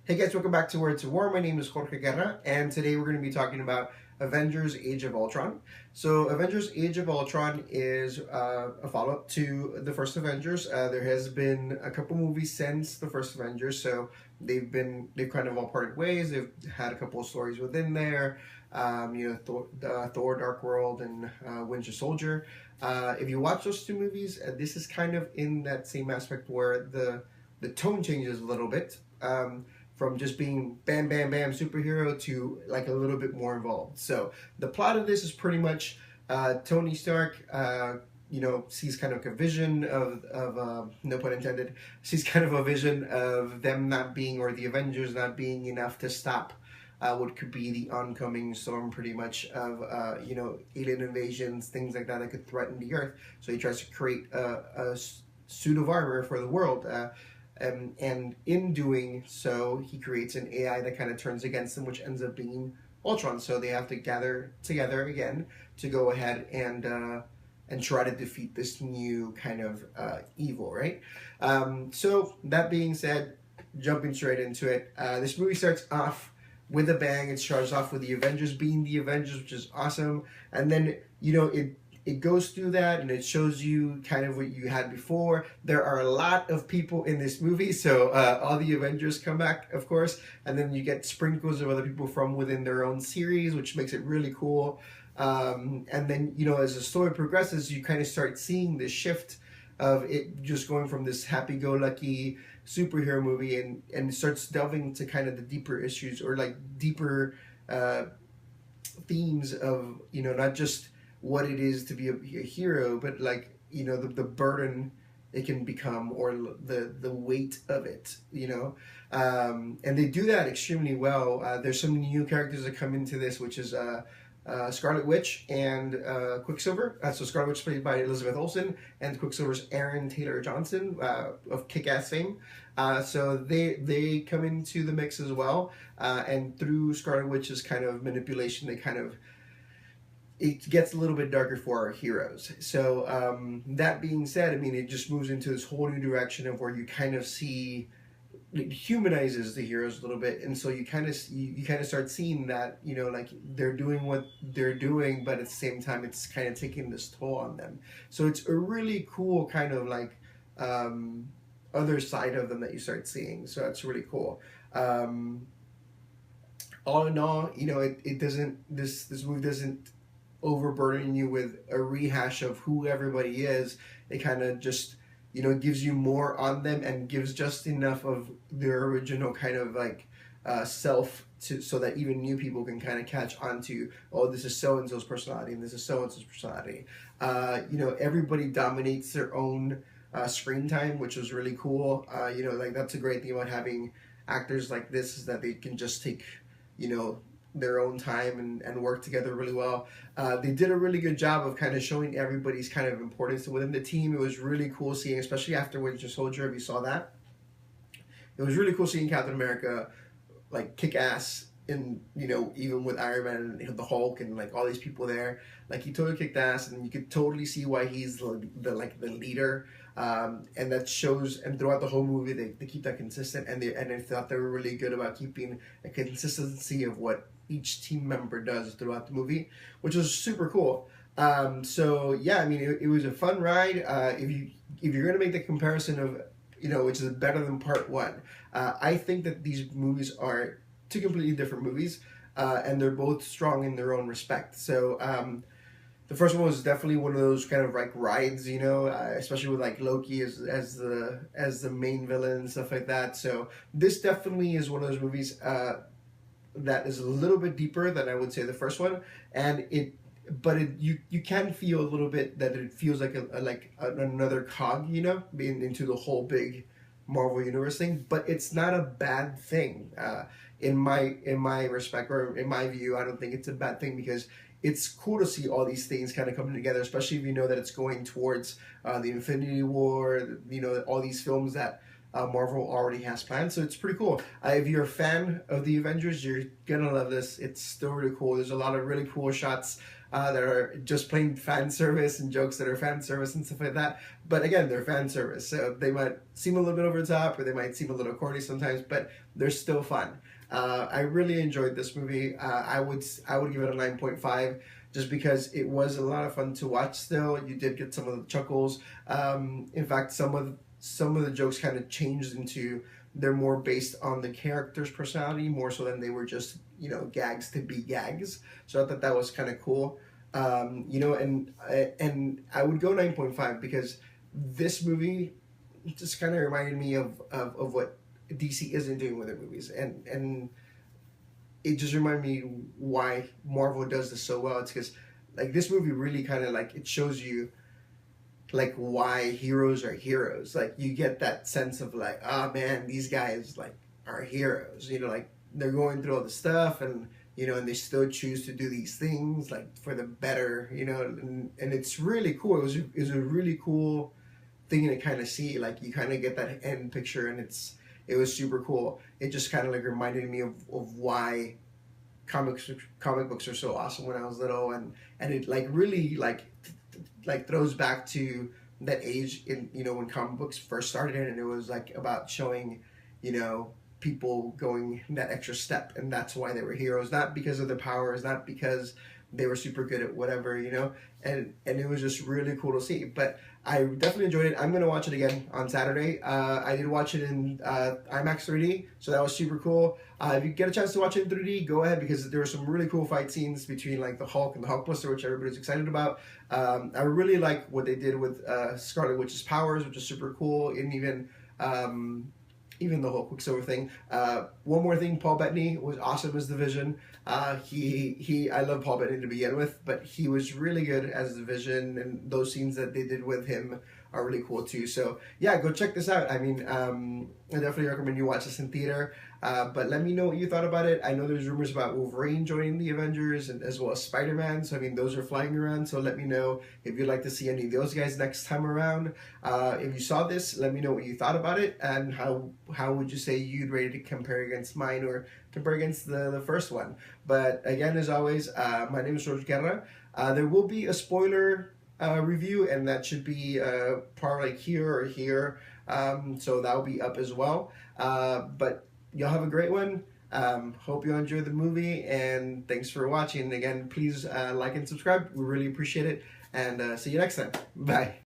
Hey guys, welcome back to Word to War. My name is Jorge Guerra, and today we're going to be talking about Avengers Age of Ultron. So, Avengers Age of Ultron is a follow up to the first Avengers. There has been a couple movies since the first Avengers, so they've kind of all parted ways. They've had a couple of stories within there. Thor: Dark World and Winter Soldier. If you watch those two movies, this is kind of in that same aspect where the tone changes a little bit. From just being bam, bam, bam superhero to like a little bit more involved. So the plot of this is pretty much Tony Stark, sees kind of a vision of no pun intended, sees kind of a vision of them not being, or the Avengers not being enough to stop what could be the oncoming storm, pretty much, of alien invasions, things like that could threaten the Earth. So he tries to create a suit of armor for the world. And in doing so, he creates an AI that kind of turns against them, which ends up being Ultron. So they have to gather together again to go ahead and try to defeat this new kind of evil, right? So that being said, jumping straight into it, this movie starts off with a bang. It starts off with the Avengers being the Avengers, which is awesome, and then it goes through that and it shows you kind of what you had before. There are a lot of people in this movie, so all the Avengers come back, of course, and then you get sprinkles of other people from within their own series, which makes it really cool. And then, as the story progresses, you kind of start seeing this shift of it just going from this happy-go-lucky superhero movie and starts delving to kind of the deeper issues, or like deeper themes of, not just what it is to be a hero, but like the burden it can become, or the weight of it, and they do that extremely well. There's some new characters that come into this, which is Scarlet Witch and Quicksilver. So Scarlet Witch played by Elizabeth Olsen, and Quicksilver's Aaron Taylor Johnson of Kick-Ass fame. So they come into the mix as well, and through Scarlet Witch's kind of manipulation, it gets a little bit darker for our heroes. So that being said, it just moves into this whole new direction of where you kind of see, it humanizes the heroes a little bit, and so you kind of start seeing that like they're doing what they're doing, but at the same time it's kind of taking this toll on them. So it's a really cool kind of like other side of them that you start seeing. So that's really cool. All in all, it doesn't, this movie doesn't overburden you with a rehash of who everybody is. It kind of just gives you more on them and gives just enough of their original kind of like self so that even new people can kind of catch on to, oh, this is so and so's personality and this is so and so's personality. Everybody dominates their own screen time, which was really cool. Like that's a great thing about having actors like this, is that they can just take their own time and work together really well. They did a really good job of kind of showing everybody's kind of importance within the team. It was really cool seeing, especially after Winter Soldier, if you saw that. It was really cool seeing Captain America like kick ass in, even with Iron Man and the Hulk and like all these people there. Like he totally kicked ass, and you could totally see why he's the leader. And that shows, and throughout the whole movie they keep that consistent, and I thought they were really good about keeping a consistency of what each team member does throughout the movie, which was super cool. So yeah, it was a fun ride. If you're gonna make the comparison of which is better than part one, I think that these movies are two completely different movies, and they're both strong in their own respect. So the first one was definitely one of those kind of like rides, especially with like Loki as the main villain and stuff like that. So this definitely is one of those movies that is a little bit deeper than I would say the first one, and you can feel a little bit that it feels like another cog, into the whole big Marvel universe thing. But it's not a bad thing, in my respect, or in my view. I don't think it's a bad thing, because it's cool to see all these things kind of coming together, especially if you know that it's going towards the Infinity War, all these films that Marvel already has planned. So it's pretty cool. If you're a fan of the Avengers, you're gonna love this. It's still really cool. There's a lot of really cool shots. that are just plain fan service and jokes that are fan service and stuff like that. But again, they're fan service, so they might seem a little bit over the top or they might seem a little corny sometimes, but they're still fun. I really enjoyed this movie. I would give it a 9.5 just because it was a lot of fun to watch. Still, you did get some of the chuckles. In fact, some of the jokes kind of changed into, they're more based on the character's personality more so than they were just, you know, gags to be gags. So I thought that was kind of cool. You know, and I would go 9.5 because this movie just kind of reminded me of what DC isn't doing with their movies, and it just reminded me why Marvel does this so well. It's because like this movie really kind of like, it shows you like why heroes are heroes. Like you get that sense of like, oh man, these guys like are heroes. You know, like they're going through all the stuff, and you know, and they still choose to do these things like for the better. You know, and it's really cool. It was a really cool thing to kind of see. Like you kind of get that end picture, and it was super cool. It just kind of like reminded me of why comic books are so awesome when I was little, and it like really like throws back to that age in, you know, when comic books first started, and it was like about showing, you know, people going that extra step, and that's why they were heroes, not because of their powers, not because they were super good at whatever, you know, and it was just really cool to see. But I definitely enjoyed it. I'm gonna watch it again on Saturday. I did watch it in IMAX 3D, so that was super cool. If you get a chance to watch it in 3D, go ahead, because there were some really cool fight scenes between like the Hulk and the Hulkbuster, which everybody's excited about. I really like what they did with Scarlet Witch's powers, which is super cool, and even the whole Quicksilver thing. One more thing, Paul Bettany was awesome as the Vision. I love Paul Bettany to begin with, but he was really good as the Vision, and those scenes that they did with him are really cool too. So yeah, go check this out. I mean, I definitely recommend you watch this in theater. But let me know what you thought about it. I know there's rumors about Wolverine joining the Avengers, and as well as Spider-Man. So I mean, those are flying around. So let me know if you'd like to see any of those guys next time around. If you saw this, let me know what you thought about it, and how would you say you'd rate it to compare against mine or compare against the first one. But again, as always, my name is George Guerra. There will be a spoiler review, and that should be probably like here or here. So that will be up as well. But y'all have a great one. Hope you enjoyed the movie, and thanks for watching. Again, please like and subscribe. We really appreciate it, and see you next time. Bye.